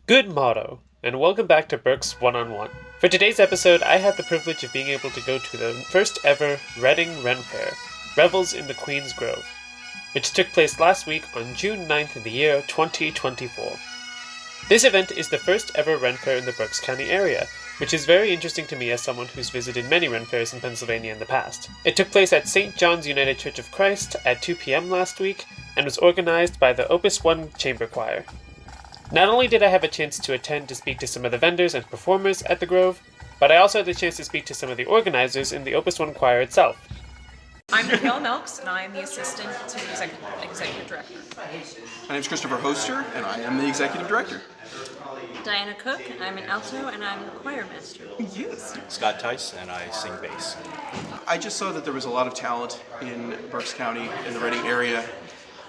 Good motto, and welcome back to Berks One-on-One. For today's episode, I had the privilege of being able to go to the first ever Reading Ren Faire, Revels in the Queen's Grove, which took place last week on June 9th in the year 2024. This event is the first ever Ren Faire in the Berks County area, which is very interesting to me as someone who's visited many Ren Fairs in Pennsylvania in the past. It took place at St. John's United Church of Christ at 2 p.m. last week, and was organized by the Opus One Chamber Choir. Not only did I have a chance to attend to speak to some of the vendors and performers at the Grove, but I also had the chance to speak to some of the organizers in the Opus One Choir itself. I'm Mikhail Melks, and I am the assistant to the executive director. My name is Christopher Hoster, and I am the executive director. Diana Cook, I'm an alto, and I'm a choir master. Yes. Scott Tice, and I sing bass. I just saw that there was a lot of talent in Berks County, in the Reading area,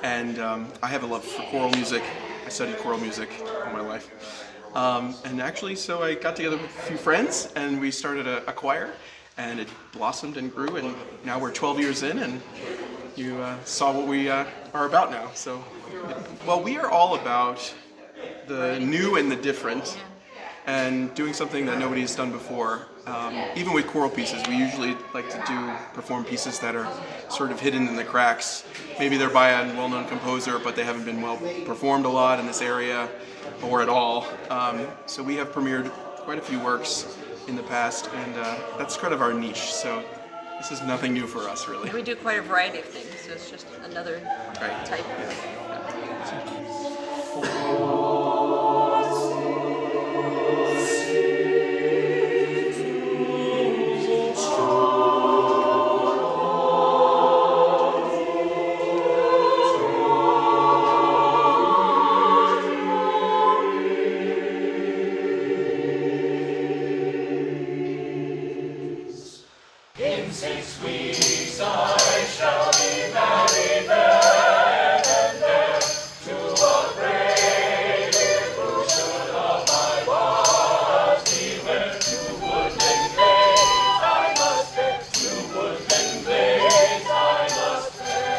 and I have a love for choral music. I studied choral music all my life. And actually, so I got together with a few friends, and we started a choir, and it blossomed and grew, and now we're 12 years in, and you saw what we are about now. So, well, we are all about the new and the different, and doing something that nobody has done before. Even with choral pieces, we usually like to perform pieces that are sort of hidden in the cracks. Maybe they're by a well-known composer, but they haven't been well performed a lot in this area, or at all. So we have premiered quite a few works in the past, and that's kind of our niche. So this is nothing new for us, really. We do quite a variety of things, so it's just another type. In 6 weeks I shall be married there and there to a brave who should of my wives beware. To woodland glades I must fare, to woodland glades I must fare.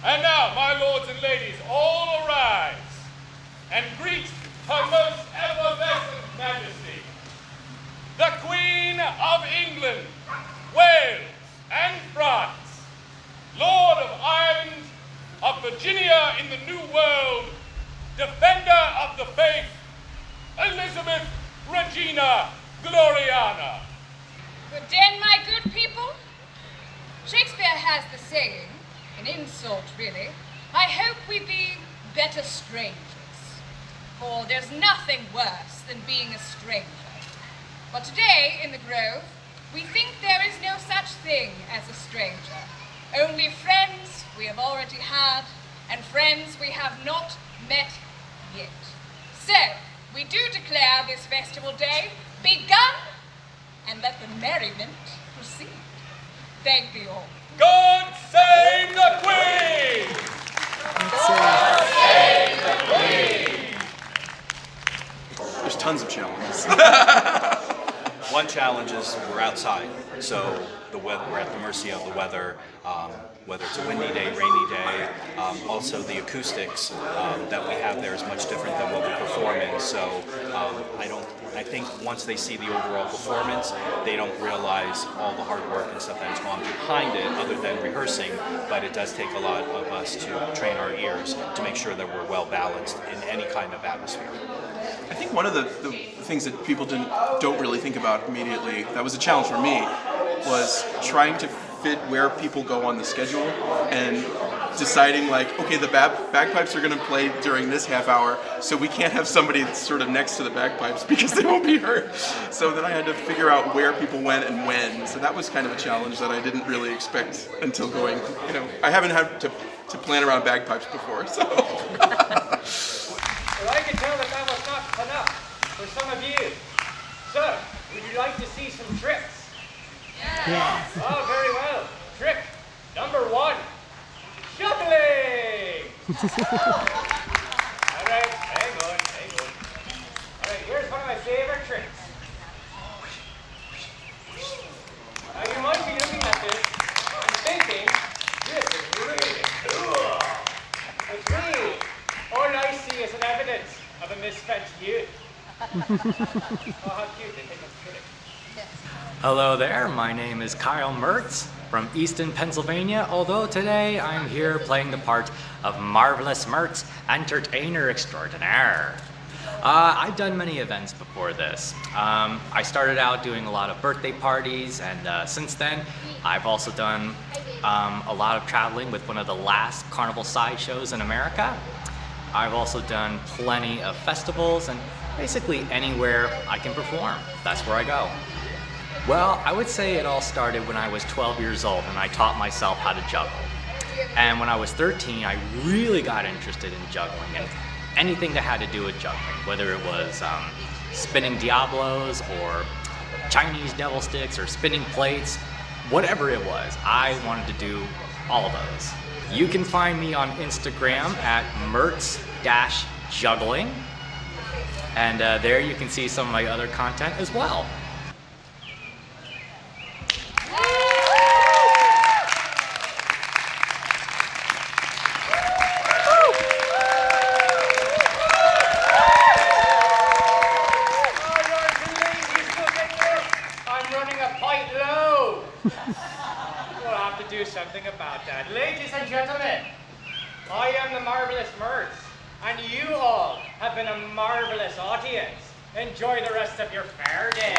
And now, my lords and ladies, all arise and greet Her Most Effervescent Majesty, the Queen of England, Wales, and France, Lord of Ireland, of Virginia in the New World, Defender of the Faith, Elizabeth Regina Gloriana. Good den, my good people. Shakespeare has the saying, an insult really, I hope we be better strangers. For there's nothing worse than being a stranger. But today in the Grove, we think there is no such thing as a stranger. Only friends we have already had, and friends we have not met yet. So, we do declare this festival day begun, and let the merriment proceed. Thank thee all. God save the Queen! God save the Queen! There's tons of challenges. One challenge is we're outside, so we're at the mercy of the weather, whether it's a windy day, rainy day. Also, the acoustics that we have there is much different than what we perform in. So I think once they see the overall performance, they don't realize all the hard work and stuff that's gone behind it, other than rehearsing. But it does take a lot of us to train our ears to make sure that we're well balanced in any kind of atmosphere. I think one of the things that people don't really think about immediately, that was a challenge for me, was trying to fit where people go on the schedule and deciding like, okay, the bagpipes are going to play during this half hour, so we can't have somebody that's sort of next to the bagpipes because they won't be heard. So then I had to figure out where people went and when. So that was kind of a challenge that I didn't really expect until going, I haven't had to plan around bagpipes before, so. Well, I can tell that was not enough for some of you. So, would you like to see some tricks? Yes. Oh, very well. Trick number one, shuffling. Alright, hang on. Alright, here's one of my favorite tricks. Now you might be looking at this and thinking, this is really cool. But me, all I see is an evidence of a misspent youth. Oh, how cute, they think I'm kidding. Hello there, my name is Kyle Mertz from Easton, Pennsylvania, although today I'm here playing the part of Marvelous Mertz, entertainer extraordinaire. I've done many events before this. I started out doing a lot of birthday parties, and since then I've also done a lot of traveling with one of the last carnival sideshows in America. I've also done plenty of festivals, and basically anywhere I can perform, that's where I go. Well, I would say it all started when I was 12 years old and I taught myself how to juggle. And when I was 13, I really got interested in juggling and anything that had to do with juggling, whether it was spinning Diablos or Chinese devil sticks or spinning plates, whatever it was, I wanted to do all of those. You can find me on Instagram at Mertz-juggling, and there you can see some of my other content as well. We'll have to do something about that. Ladies and gentlemen, I am the Marvelous Mertz, and you all have been a marvelous audience. Enjoy the rest of your fair day.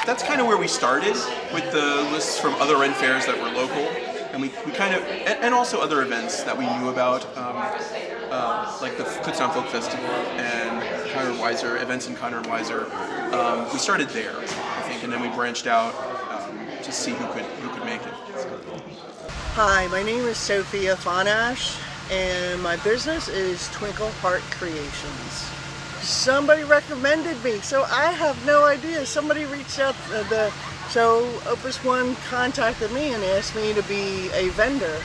That's kind of where we started, with the lists from other Ren Fairs that were local, and we kind of, and also other events that we knew about, like the Kutztown Folk Festival and Conrad Weiser, events in Conrad Weiser. We started there, I think, and then we branched out to see who could make it. Hi, my name is Sophia Fonash, and my business is Twinkle Heart Creations. Somebody recommended me, so I have no idea. Somebody reached out, so Opus One contacted me and asked me to be a vendor,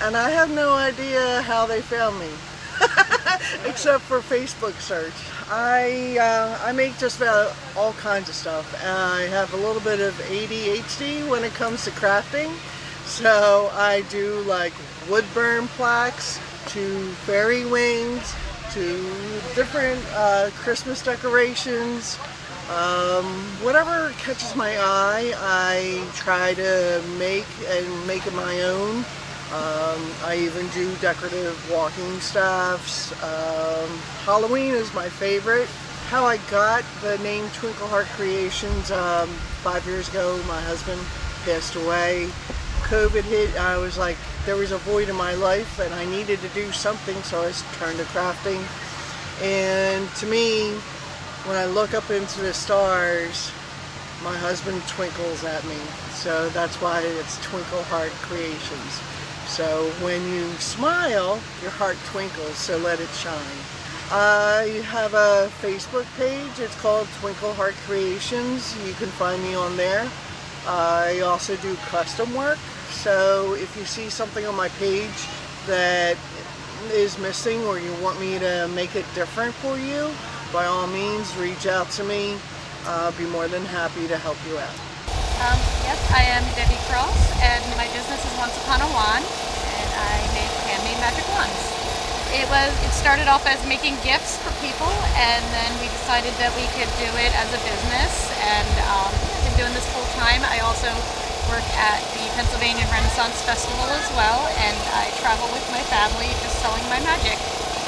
and I have no idea how they found me, except for Facebook search. I make just about all kinds of stuff. I have a little bit of ADHD when it comes to crafting, so I do like wood burn plaques to fairy wings to different Christmas decorations. Whatever catches my eye, I try to make it my own. I even do decorative walking staffs. Halloween is my favorite. How I got the name Twinkle Heart Creations, 5 years ago my husband passed away. COVID hit, I was like, there was a void in my life and I needed to do something, so I turned to crafting. And to me, when I look up into the stars, my husband twinkles at me. So that's why it's Twinkle Heart Creations. So when you smile, your heart twinkles, so let it shine. I have a Facebook page, it's called Twinkle Heart Creations. You can find me on there. I also do custom work, so if you see something on my page that is missing or you want me to make it different for you, by all means reach out to me. I'll be more than happy to help you out. Yes, I am Debbie Cross, and my business is Once Upon a Wand, and I make handmade magic wands. It started off as making gifts for people, and then we decided that we could do it as a business, and I've been doing this full time. I also work at the Pennsylvania Renaissance Festival as well, and I travel with my family just selling my magic.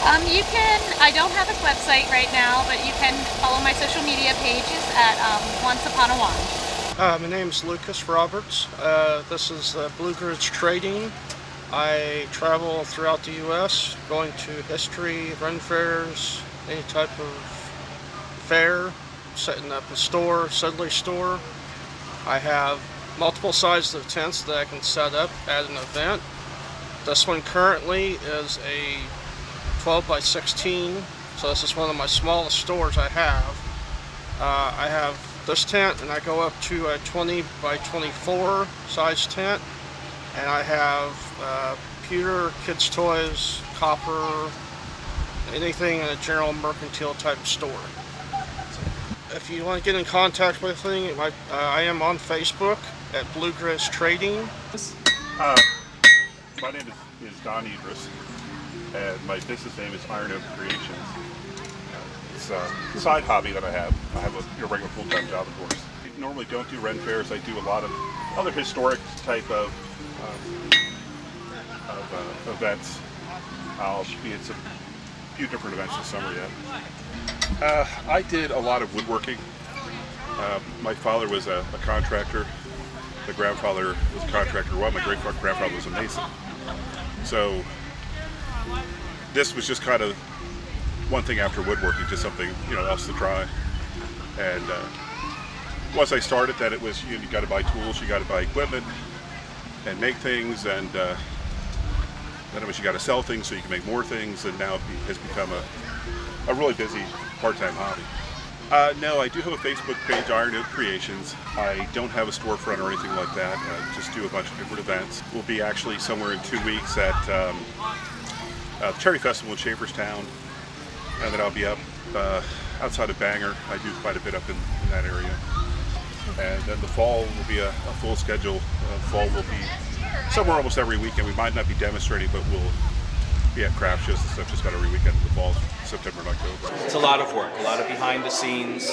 I don't have a website right now, but you can follow my social media pages at Once Upon a Wand. My name's Lucas Roberts. This is Blue Gridge Trading. I travel throughout the U.S. going to history, Ren Fairs, any type of fair, setting up a store, Sedley store. I have multiple sizes of tents that I can set up at an event. This one currently is a 12 by 16, so this is one of my smallest stores I have. I have this tent, and I go up to a 20 by 24 size tent, and I have pewter, kids' toys, copper, anything in a general mercantile type store. If you want to get in contact with me, I am on Facebook at Bluegrass Trading. My name is Don Idris, and my business name is Iron Oak Creations. It's a side hobby that I have. I have a regular full-time job, of course. I normally don't do Ren Fairs. I do a lot of other historic type of events. I'll be at a few different events this summer yet. I did a lot of woodworking. My father was a contractor. My grandfather was a contractor. Well, my great-grandfather was a mason. So this was just kind of one thing after woodworking, just something else to try. And once I started that, it was you got to buy tools, you got to buy equipment, and make things, and then it was you got to sell things so you can make more things, and now it has become a really busy part-time hobby. No, I do have a Facebook page, Iron Oak Creations. I don't have a storefront or anything like that. I just do a bunch of different events. We'll be actually somewhere in 2 weeks at the Cherry Festival in Chamberstown, and then I'll be up outside of Bangor. I do quite a bit up in that area. And then the fall will be a full schedule. Fall will be somewhere almost every weekend. We might not be demonstrating, but we'll be at craft shows and stuff just about every weekend in the fall, September and October. It's a lot of work, a lot of behind the scenes,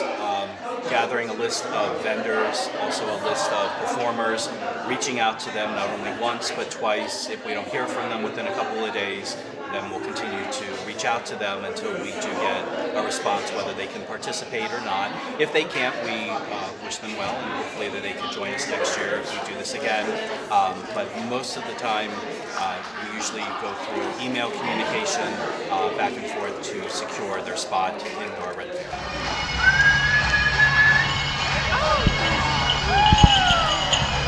gathering a list of vendors, also a list of performers, reaching out to them not only once but twice. If we don't hear from them within a couple of days, then we'll continue to reach out to them until we do get a response whether they can participate or not. If they can't, we wish them well, and hopefully that they can join us next year if we do this again. But most of the time, we usually go through email communication back and forth to secure their spot in our Ren Fair.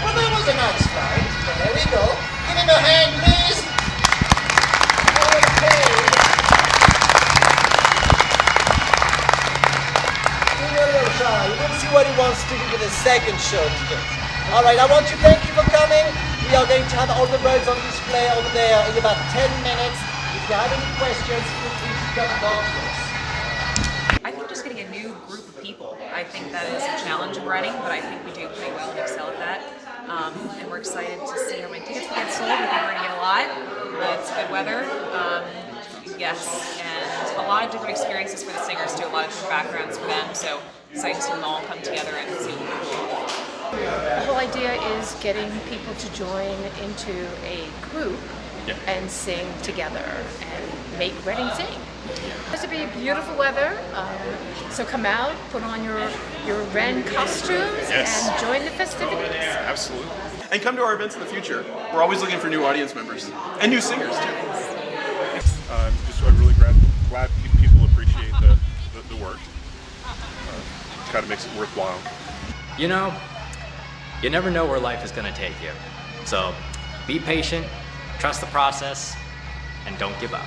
Well, that was a nice fight. There we go. Give him a hand, please. Okay. He's a little shy. We'll see what he wants to do with the second show today. All right, I want to thank you for coming. We are going to have all the birds on display over there in about 10 minutes. If you have any questions, feel free to come and talk to us. I think just getting a new group of people, I think that is a challenge in running, but I think we do pretty well and excel at that. And we're excited to see how many tickets we get sold. We think we're going to get a lot. It's good weather. Yes, and a lot of different experiences for the singers too, a lot of different backgrounds for them, so excited to see them all come together and see what we can do. The whole idea is getting people to join into a group and sing together and make Reading sing. It's to be beautiful weather, so come out, put on your Ren costumes, and join the festivities. Yeah, absolutely. And come to our events in the future. We're always looking for new audience members and new singers too. I'm really glad people appreciate the work. Kind of makes it worthwhile. You know, you never know where life is going to take you. So be patient, trust the process, and don't give up.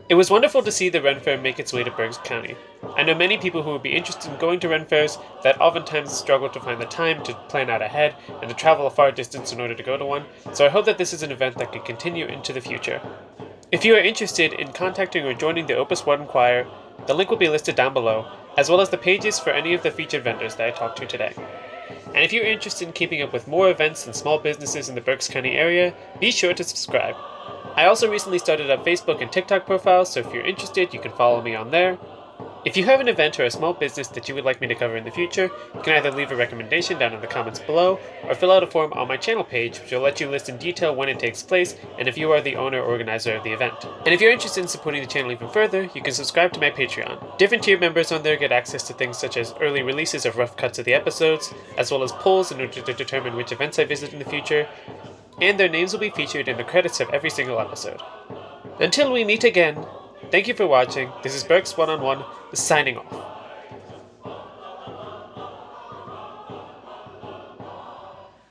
It was wonderful to see the Ren Fair make its way to Berks County. I know many people who would be interested in going to Ren Fairs that oftentimes struggle to find the time to plan out ahead and to travel a far distance in order to go to one, so I hope that this is an event that can continue into the future. If you are interested in contacting or joining the Opus One Choir, the link will be listed down below, as well as the pages for any of the featured vendors that I talked to today. And if you're interested in keeping up with more events and small businesses in the Berks County area, be sure to subscribe. I also recently started up Facebook and TikTok profiles, so if you're interested, you can follow me on there. If you have an event or a small business that you would like me to cover in the future, you can either leave a recommendation down in the comments below, or fill out a form on my channel page, which will let you list in detail when it takes place, and if you are the owner or organizer of the event. And if you're interested in supporting the channel even further, you can subscribe to my Patreon. Different tier members on there get access to things such as early releases of rough cuts of the episodes, as well as polls in order to determine which events I visit in the future, and their names will be featured in the credits of every single episode. Until we meet again, thank you for watching. This is Berks One-on-One, signing off.